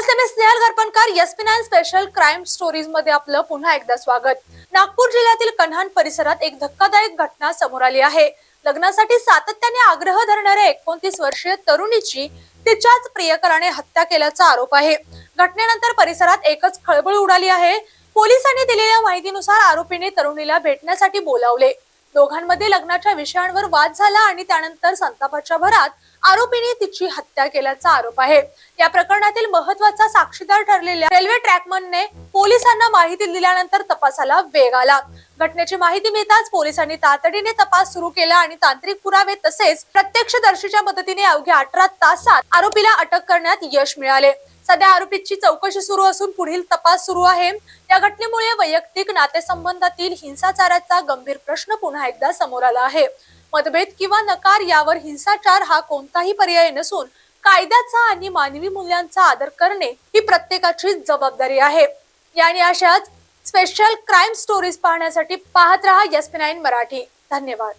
नमस्ते, मी Snehal Gharpankar. SP9 special crime stories मध्ये आपलं पुन्हा एकदा स्वागत. नागपूर जिल्ह्यातील कन्हान परिसरात एक धक्कादायक घटना समोर आली आहे. लग्नासाठी सातत्याने आग्रह धरणाऱ्या 29 वर्षीय तरुणीची तिच्याच प्रियकराने हत्या केल्याचा आरोप आहे. घटनेनंतर परिसरात एकच खळबळ उडाली आहे. पोलिसांनी दिलेल्या माहितीनुसार आरोपीने तरुणीला भेटण्यासाठी बोलावले. दोघांमध्ये लग्नाच्या विषयांवर वाद झाला आणि त्यानंतर संतापाच्या भरात आरोपीने तिची हत्या केल्याचा आरोप आहे. या प्रकरणातील महत्त्वाचा साक्षीदार ठरलेल्या रेल्वे ट्रॅकमनने पोलिसांना माहिती दिल्यानंतर तपासाला वेग आला. घटनेची माहिती मिळताच पोलिसांनी तातडीने तपास सुरू केला आणि तांत्रिक पुरावे तसेच प्रत्यक्षदर्शीच्या मदतीने अवघ्या 18 तासात आरोपीला अटक करण्यात यश मिळाले. सध्या आरोपीची चौकशी सुरू असून पुढील तपास सुरू आहे. या घटनेमुळे वैयक्तिक नातेसंबंधातील हिंसाचाराचा गंभीर प्रश्न पुन्हा एकदा समोर आला आहे. मतभेद किंवा नकार यावर हिंसाचार हा कोणताही पर्याय नसून कायद्याचा आणि मानवी मूल्यांचा आदर करणे ही प्रत्येकाची जबाबदारी आहे. आणि अशाच स्पेशल क्राईम स्टोरीज पाहण्यासाठी पाहत रहा SP9 मराठी. धन्यवाद.